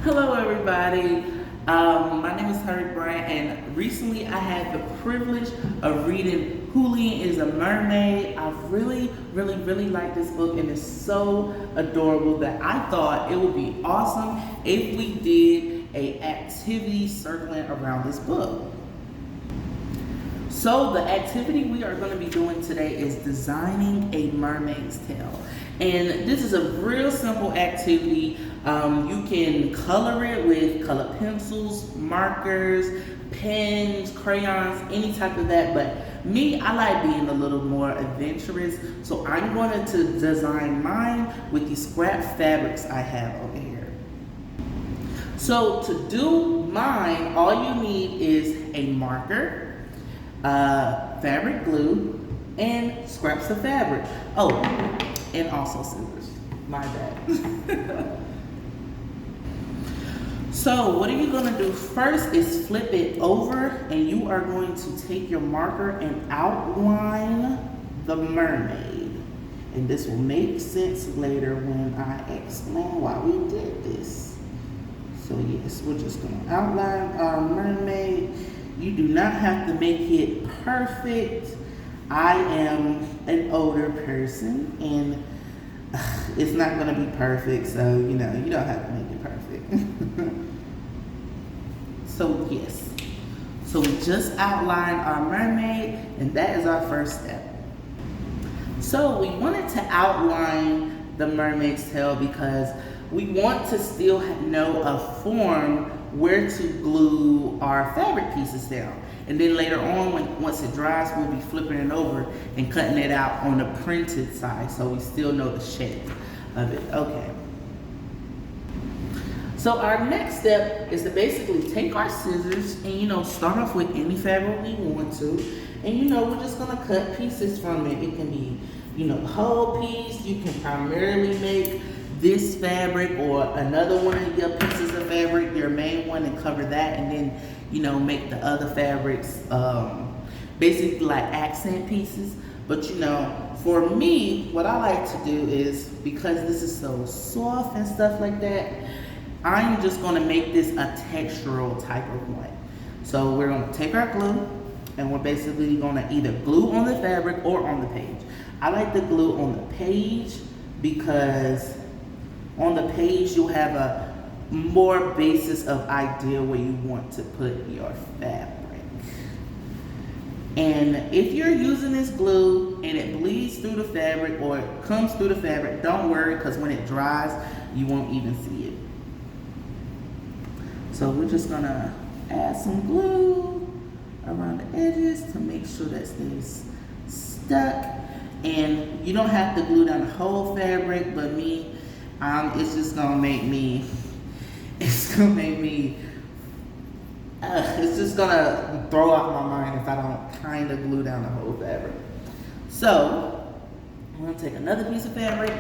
Hello, everybody. My name is Hurd Bryant, and recently I had the privilege of reading Julian is a Mermaid. I really like this book, and it's so adorable that I thought it would be awesome if we did a activity circling around this book. So the activity we are going to be doing today is designing a mermaid's tail. And this is a real simple activity. You can color it with colored pencils, markers, pens, crayons, any type of that. But me, I like being a little more adventurous. So I'm going to design mine with these scrap fabrics I have over here. So to do mine, all you need is a marker, fabric glue, and scraps of fabric. Oh, and also scissors. My bad. So what are you going to do first is flip it over, and you are going to take your marker and outline the mermaid. And this will make sense later when I explain why we did this. So yes, we're just going to outline our mermaid. You do not have to make it perfect. I am an older person, and it's not going to be perfect, so you don't have to make it perfect. So yes, so we just outlined our mermaid, and that is our first step. So we wanted to outline the mermaid's tail because we want to still know a form where to glue our fabric pieces down. And then later on, once it dries, we'll be flipping it over and cutting it out on the printed side so we still know the shape of it. Okay. So our next step is to basically take our scissors and, start off with any fabric we want to. And, we're just going to cut pieces from it. It can be, the whole piece. You can primarily make this fabric or another one of your pieces of fabric, your main one, and cover that, and then make the other fabrics basically like accent pieces. But for me, what I like to do is, because this is so soft and stuff like that, I'm just going to make this a textural type of one. So we're going to take our glue, and we're basically going to either glue on the fabric or on the page. I like the glue on the page because on the page you'll have a more basis of idea where you want to put your fabric. And if you're using this glue and it bleeds through the fabric or it comes through the fabric, don't worry, because when it dries, you won't even see it. So we're just gonna add some glue around the edges to make sure that stays stuck. And you don't have to glue down the whole fabric, but me, it's just gonna make me, it's just gonna throw off my mind if I don't kind of glue down the whole fabric. So I'm gonna take another piece of fabric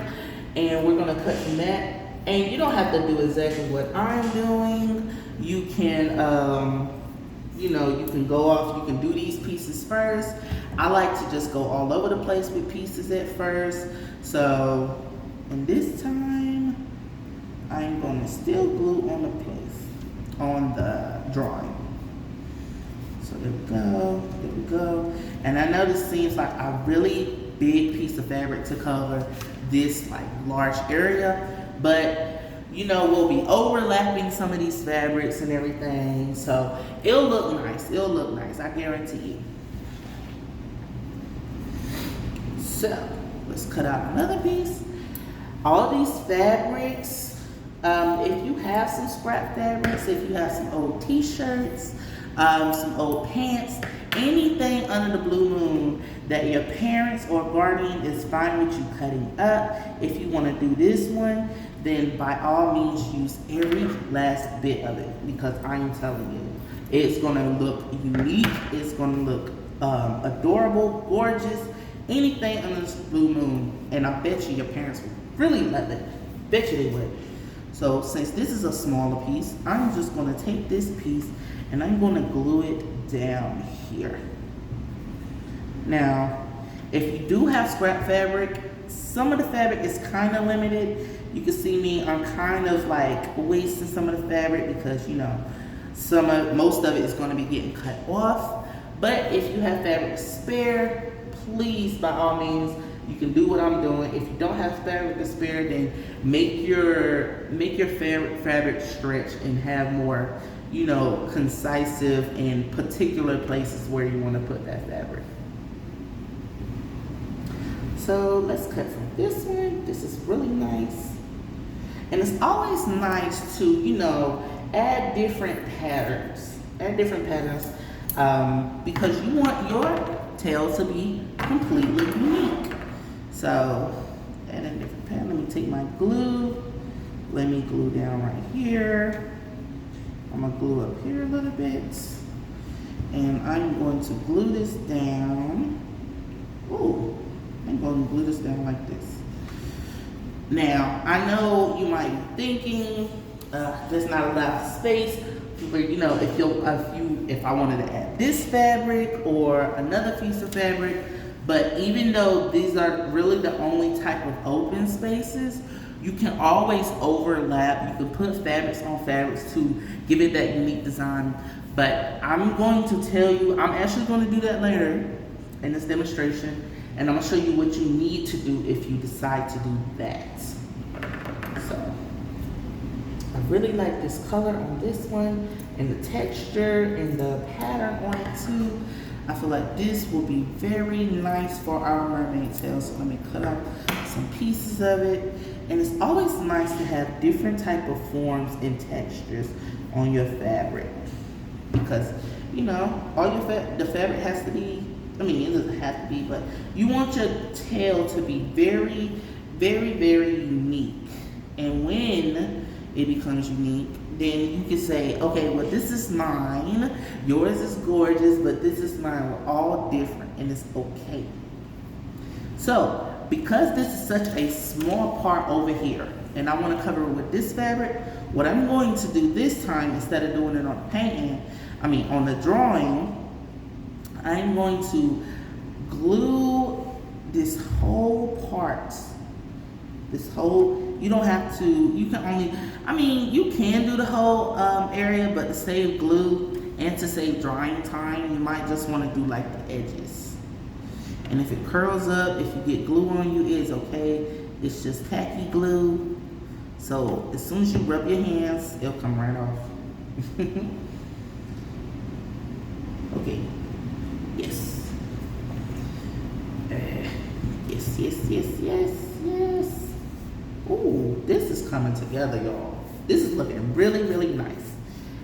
and we're gonna cut from that. And you don't have to do exactly what I'm doing. You can, you can go off, you can do these pieces first. I like to just go all over the place with pieces at first. So, and this time, I'm going to still glue on the drawing. So there we go. And I know this seems like a really big piece of fabric to cover this large area, but we'll be overlapping some of these fabrics and everything, so it'll look nice, I guarantee you. So let's cut out another piece. All these fabrics, if you have some scrap fabrics, if you have some old t-shirts, some old pants, anything under the blue moon that your parents or guardian is fine with you cutting up. If you want to do this one, then by all means use every last bit of it, because I am telling you, it's going to look unique, it's going to look adorable, gorgeous, anything under this blue moon, and I bet you your parents would really love it. Bet you they would. So since this is a smaller piece, I'm just going to take this piece and I'm going to glue it down here. Now, if you do have scrap fabric, some of the fabric is kind of limited. You can see me, I'm kind of like wasting some of the fabric because, you know, most of it is going to be getting cut off. But if you have fabric spare, please, by all means, you can do what I'm doing. If you don't have fabric to spare, then make your fabric stretch and have more, you know, concisive and particular places where you want to put that fabric. So let's cut from this one. This is really nice. And it's always nice to, you know, add different patterns. Because you want your tail to be completely unique. So, add a different pattern. Let me take my glue. Let me glue down right here. I'm gonna glue up here a little bit. And I'm going to glue this down. Ooh, I'm going to glue this down like this. Now, I know you might be thinking, there's not a lot of space for, you know, if I wanted to add this fabric or another piece of fabric. But even though these are really the only type of open spaces, you can always overlap. You can put fabrics on fabrics to give it that unique design. But I'm going to tell you, I'm actually going to do that later in this demonstration. And I'm going to show you what you need to do if you decide to do that. So, I really like this color on this one, and the texture and the pattern on it too. I feel like this will be very nice for our mermaid tail. So let me cut out some pieces of it. And it's always nice to have different type of forms and textures on your fabric. Because, you know, all your the fabric has to be, I mean, it doesn't have to be, but you want your tail to be very, very, very unique. And when it becomes unique, then you can say, okay, well, this is mine, yours is gorgeous, but this is mine. We're all different, and it's okay. So, because this is such a small part over here, and I want to cover it with this fabric, what I'm going to do this time, instead of doing it on the painting, on the drawing, I'm going to glue this whole part. You don't have to, you can only, you can do the whole area, but to save glue and to save drying time, you might just want to do like the edges. And if it curls up, if you get glue on you, it's okay. It's just tacky glue. So as soon as you rub your hands, it'll come right off. Okay. Yes. Yes. Ooh, this is coming together, y'all. This is looking really, really nice.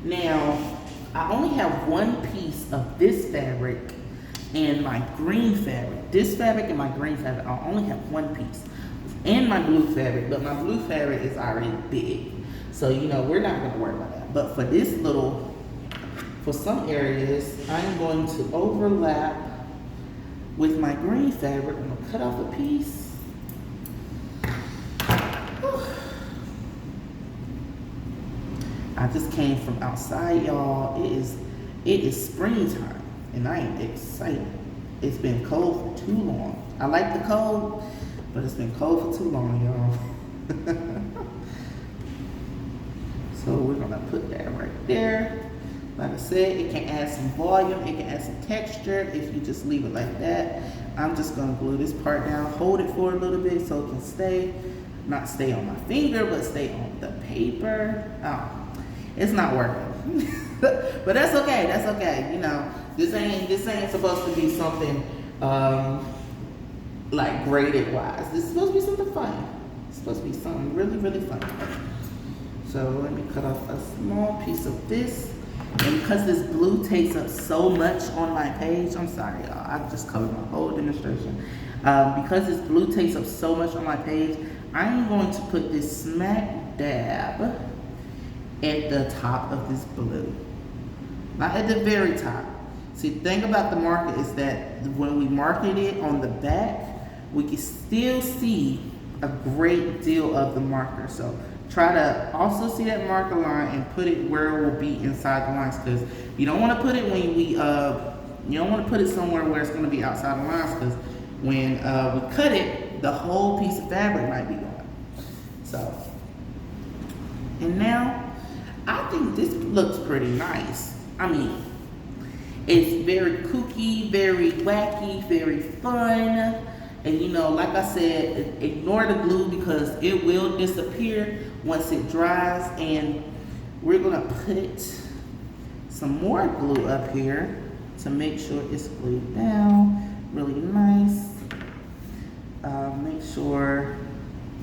Now, I only have one piece of this fabric and my green fabric. This fabric and my green fabric, I only have one piece. And my blue fabric, but my blue fabric is already big. So, you know, we're not gonna worry about that. But for this little, for some areas, I'm going to overlap with my green fabric. I'm gonna cut off a piece. I just came from outside, y'all. It is springtime, and I am excited. It's been cold for too long. I like the cold, but it's been cold for too long, y'all. So we're gonna put that right there. Like I said, it can add some volume, it can add some texture if you just leave it like that. I'm just gonna glue this part down, hold it for a little bit so it can stay, not stay on my finger, but stay on the paper. Oh, it's not working. But that's okay, you know. This ain't supposed to be something like graded wise. This is supposed to be something fun. It's supposed to be something really, really fun. So let me cut off a small piece of this. And because this blue takes up so much on my page, I'm sorry, y'all, I just covered my whole demonstration. Because this blue takes up so much on my page, I'm going to put this smack dab at the top of this blue. Not at the very top. See, the thing about the marker is that when we market it on the back, we can still see a great deal of the marker. So try to also see that marker line and put it where it will be inside the lines, because you don't want to put it when we you don't want to put it somewhere where it's going to be outside the lines, because when we cut it, the whole piece of fabric might be gone. So, and now I think this looks pretty nice. I mean, it's very kooky, very wacky, very fun. And you know, like I said, ignore the glue because it will disappear once it dries. And we're gonna put some more glue up here to make sure it's glued down really nice. Make sure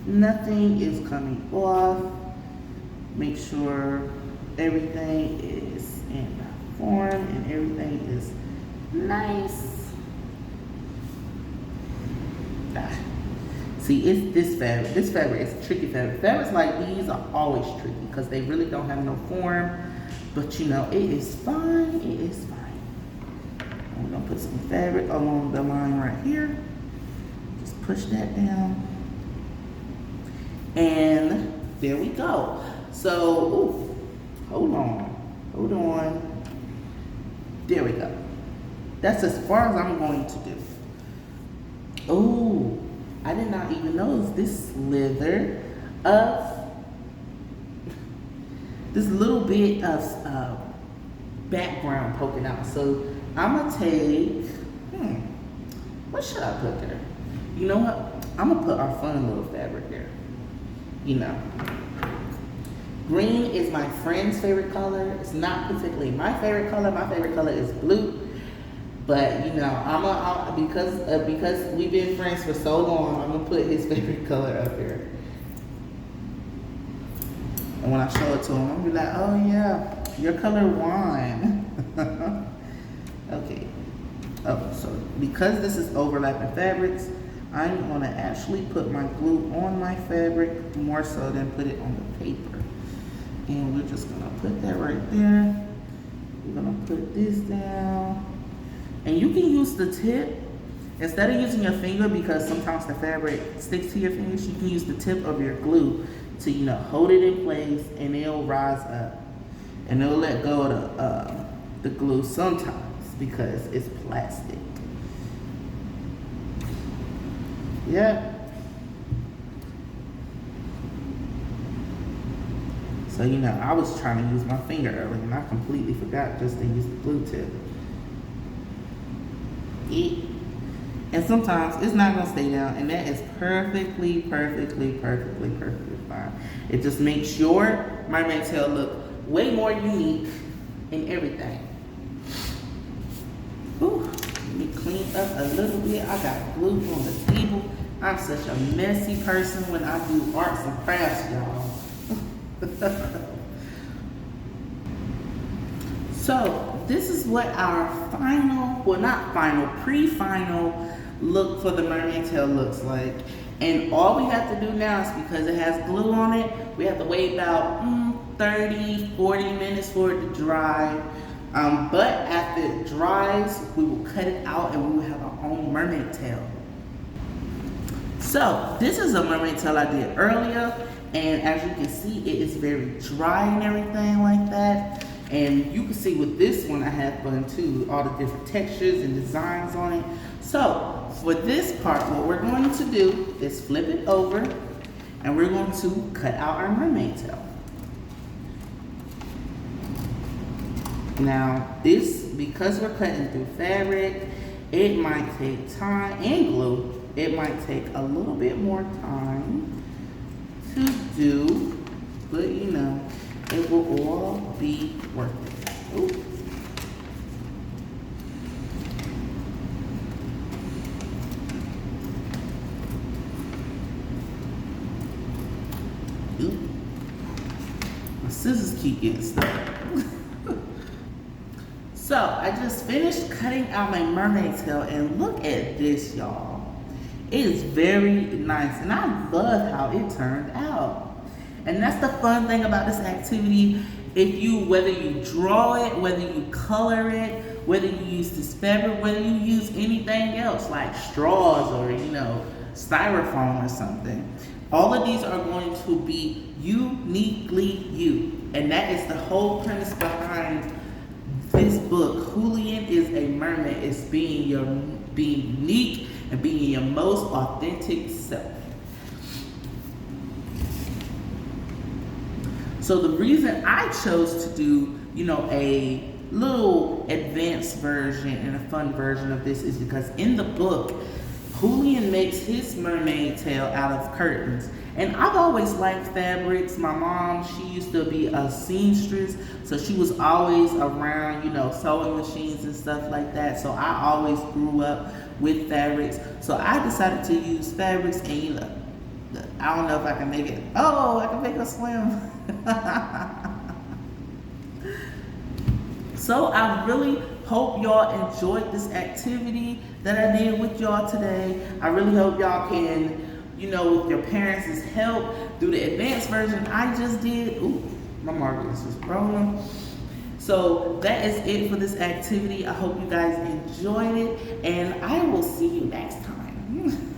nothing is coming off. Make sure everything is in form and everything is nice. See, it's this fabric. This fabric is tricky fabric. Fabrics like these are always tricky because they really don't have no form. But you know, it is fine. It is fine. I'm gonna put some fabric along the line right here. Just push that down. And there we go. So, ooh, hold on. There we go. That's as far as I'm going to do. Oh, I did not even notice this slither of this little bit of background poking out. So I'm gonna take, what should I put there? You know what? I'm gonna put our fun little fabric there. You know, green is my friend's favorite color. It's not particularly my favorite color. My favorite color is blue. But you know, because we've been friends for so long, I'm gonna put his favorite color up here. And when I show it to him, I'm gonna be like, oh yeah, your color wine. Okay. Oh, so because this is overlapping fabrics, I'm gonna actually put my glue on my fabric more so than put it on the paper. And we're just gonna put that right there. We're gonna put this down. And you can use the tip, instead of using your finger because sometimes the fabric sticks to your fingers, you can use the tip of your glue to, you know, hold it in place and it'll rise up. And it'll let go of the glue sometimes because it's plastic. Yeah. So, you know, I was trying to use my finger earlier and I completely forgot just to use the glue tip. And sometimes it's not gonna stay down, and that is perfectly fine. It just makes your mermaid tail look way more unique in everything. Ooh, let me clean up a little bit. I got glue on the table. I'm such a messy person when I do arts and crafts, y'all. So this is what our final, well not final, pre-final look for the mermaid tail looks like. And all we have to do now is, because it has glue on it, we have to wait about 30, 40 minutes for it to dry. But after it dries, we will cut it out and we will have our own mermaid tail. So this is a mermaid tail I did earlier. And as you can see, it is very dry and everything like that. And you can see with this one, I have fun too, all the different textures and designs on it. So for this part, what we're going to do is flip it over and we're going to cut out our mermaid tail. Now this, because we're cutting through fabric, it might take time, and glue, it might take a little bit more time to do, but you know, it will all be worth it. Ooh. Ooh. My scissors keep getting stuck. So I just finished cutting out my mermaid tail, and look at this, y'all. It is very nice, and I love how it turned out. And that's the fun thing about this activity. Whether you draw it, whether you color it, whether you use this fabric, whether you use anything else like straws or, you know, styrofoam or something, all of these are going to be uniquely you. And that is the whole premise behind this book. Julian is a mermaid. It's being unique and being your most authentic self. So the reason I chose to do, you know, a little advanced version and a fun version of this is because in the book, Julian makes his mermaid tail out of curtains. And I've always liked fabrics. My mom, she used to be a seamstress, so she was always around, you know, sewing machines and stuff like that. So I always grew up with fabrics. So I decided to use fabrics, and you know, I don't know if I can make it. Oh, I can make a swim. So I really hope y'all enjoyed this activity that I did with y'all today. I really hope y'all can, you know, with your parents' help, do the advanced version I just did. Ooh, my marker is just rolling. So that is it for this activity. I hope you guys enjoyed it, and I will see you next time.